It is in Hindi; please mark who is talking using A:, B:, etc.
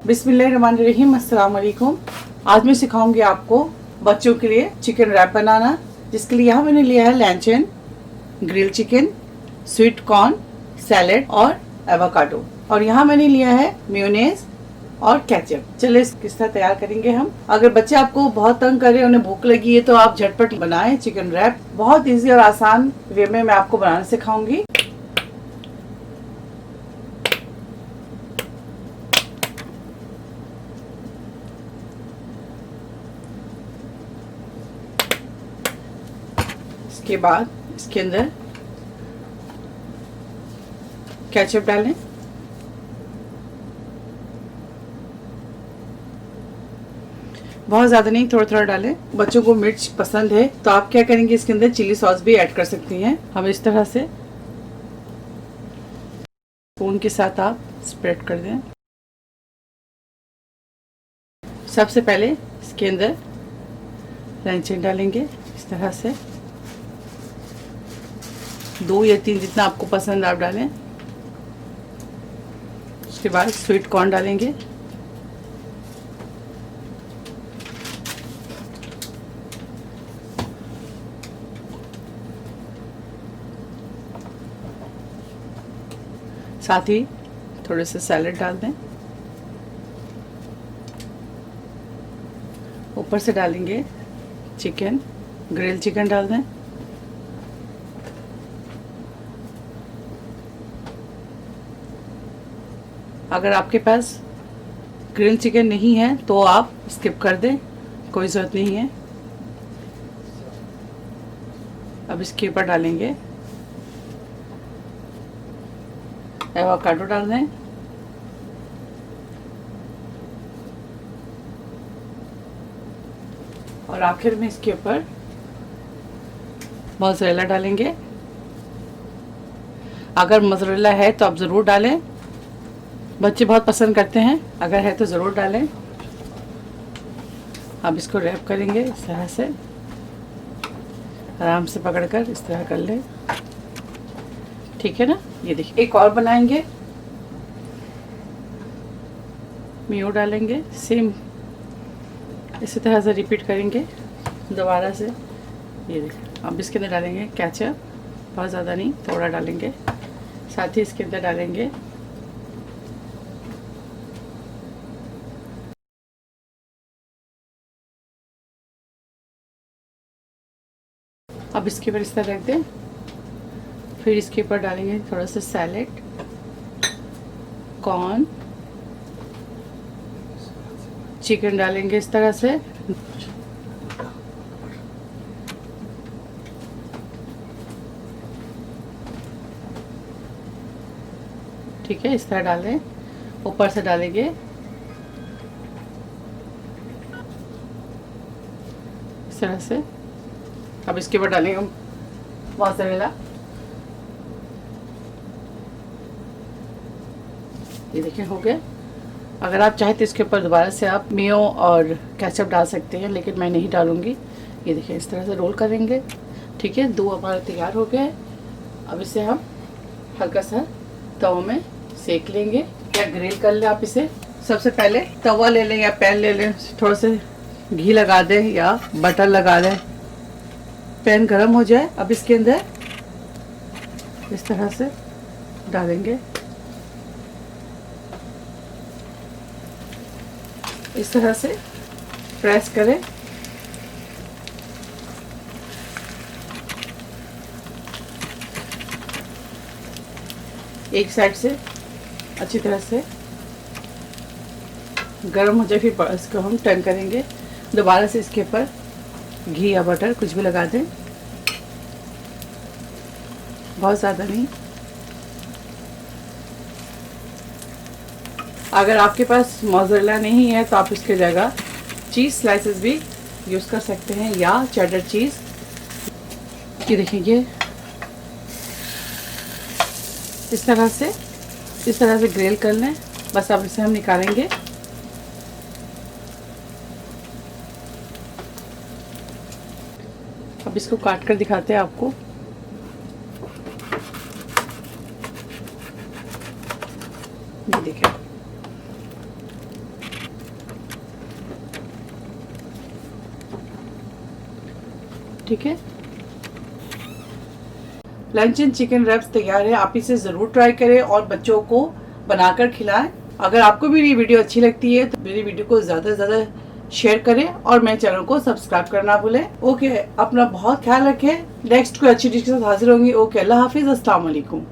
A: बिस्मिल्लाहिर्रहमानिर्रहीम, अस्सलाम वालेकुम। आज मैं सिखाऊंगी आपको बच्चों के लिए चिकन रैप बनाना, जिसके लिए यहाँ मैंने लिया है luncheon, grill chicken, sweet corn, salad और एवोकाडो। और यहाँ मैंने लिया है मेयोनेज और केचप। चलिए किस तरह तैयार करेंगे हम। अगर बच्चे आपको बहुत तंग कर रहे हैं, उन्हें भूख लगी है, तो आप झटपट बनाएं चिकन रैप। बहुत इजी और आसान वे में मैं आपको बनाना सिखाऊंगी। इसके बाद इसके अंदर केचप डालें। बहुत ज़्यादा नहीं, थोड़ा थोड़ा डालें। बच्चों को मिर्च पसंद है तो आप क्या करेंगे, इसके अंदर चिली सॉस भी ऐड कर सकती हैं। हम इस तरह से स्पून के साथ आप स्प्रेड कर दें। सबसे पहले इसके अंदर लैंचन डालेंगे इस तरह से, 2 या 3 जितना आपको पसंद आप डालें। उसके बाद स्वीट कॉर्न डालेंगे, साथ ही थोड़े से सैलेड डाल दें। ऊपर से डालेंगे चिकन, ग्रिल चिकन डाल दें। अगर आपके पास ग्रिल चिकन नहीं है तो आप स्किप कर दें, कोई ज़रूरत नहीं है। अब इसके ऊपर डालेंगे एवोकाडो डाल दें। और आखिर में इसके ऊपर मोज़रेला डालेंगे। अगर मोज़रेला है तो आप ज़रूर डालें, बच्चे बहुत पसंद करते हैं। अगर है तो ज़रूर डालें। अब इसको रैप करेंगे इस तरह से, आराम से पकड़कर इस तरह कर लें। ठीक है ना। ये देखिए, एक और बनाएंगे। मेयो डालेंगे, सेम इसी तरह से रिपीट करेंगे दोबारा से। ये देखिए, अब इसके अंदर डालेंगे केचप, बहुत ज़्यादा नहीं, थोड़ा डालेंगे। साथ ही इसके अंदर डालेंगे अब इसके ऊपर इस तरह रख दें। फिर इसके ऊपर डालेंगे थोड़ा सा सैलेड, कॉर्न, चिकन डालेंगे इस तरह से। ठीक है, इस तरह डालें। ऊपर से डालेंगे इस तरह से। अब इसके ऊपर डालेंगे मोज़रेला। ये देखिए, हो गया। अगर आप चाहे तो इसके ऊपर दोबारा से आप मेयो और केचप डाल सकते हैं, लेकिन मैं नहीं डालूंगी। ये देखिए, इस तरह से रोल करेंगे। ठीक है, 2 हमारा तैयार हो गया है। अब इसे हम हल्का सा तवा में सेक लेंगे या ग्रिल कर लें आप इसे। सबसे पहले तवा ले लें या पैन ले लें, थोड़ा सा घी लगा दें या बटर लगा दें। पैन गरम हो जाए, अब इसके अंदर इस तरह से डालेंगे। इस तरह से प्रेस करें। एक साइड से अच्छी तरह से गरम हो जाए, फिर इसको हम टर्न करेंगे। दोबारा से इसके ऊपर घी या बटर कुछ भी लगा दें, बहुत ज़्यादा नहीं। अगर आपके पास मोज़रेला नहीं है तो आप इसकी जगह चीज़ स्लाइसेस भी यूज़ कर सकते हैं या चेडर चीज़। ये देखिए, इस तरह से ग्रिल कर लें। बस अब इसे हम निकालेंगे। अब इसको काट कर दिखाते हैं आपको। ये देखिए, ठीक है। लंचन चिकन रैप्स तैयार है। आप इसे ज़रूर ट्राई करें और बच्चों को बनाकर खिलाएं। अगर आपको मेरी वीडियो अच्छी लगती है तो मेरी वीडियो को ज़्यादा से ज़्यादा शेयर करें और मेरे चैनल को सब्सक्राइब करना भूलें। ओके, अपना बहुत ख्याल रखें। नेक्स्ट कोई अच्छी डिश के साथ हाजिर होंगी। ओके, अल्लाह हाफिज़, अस्सलाम वालेकुम।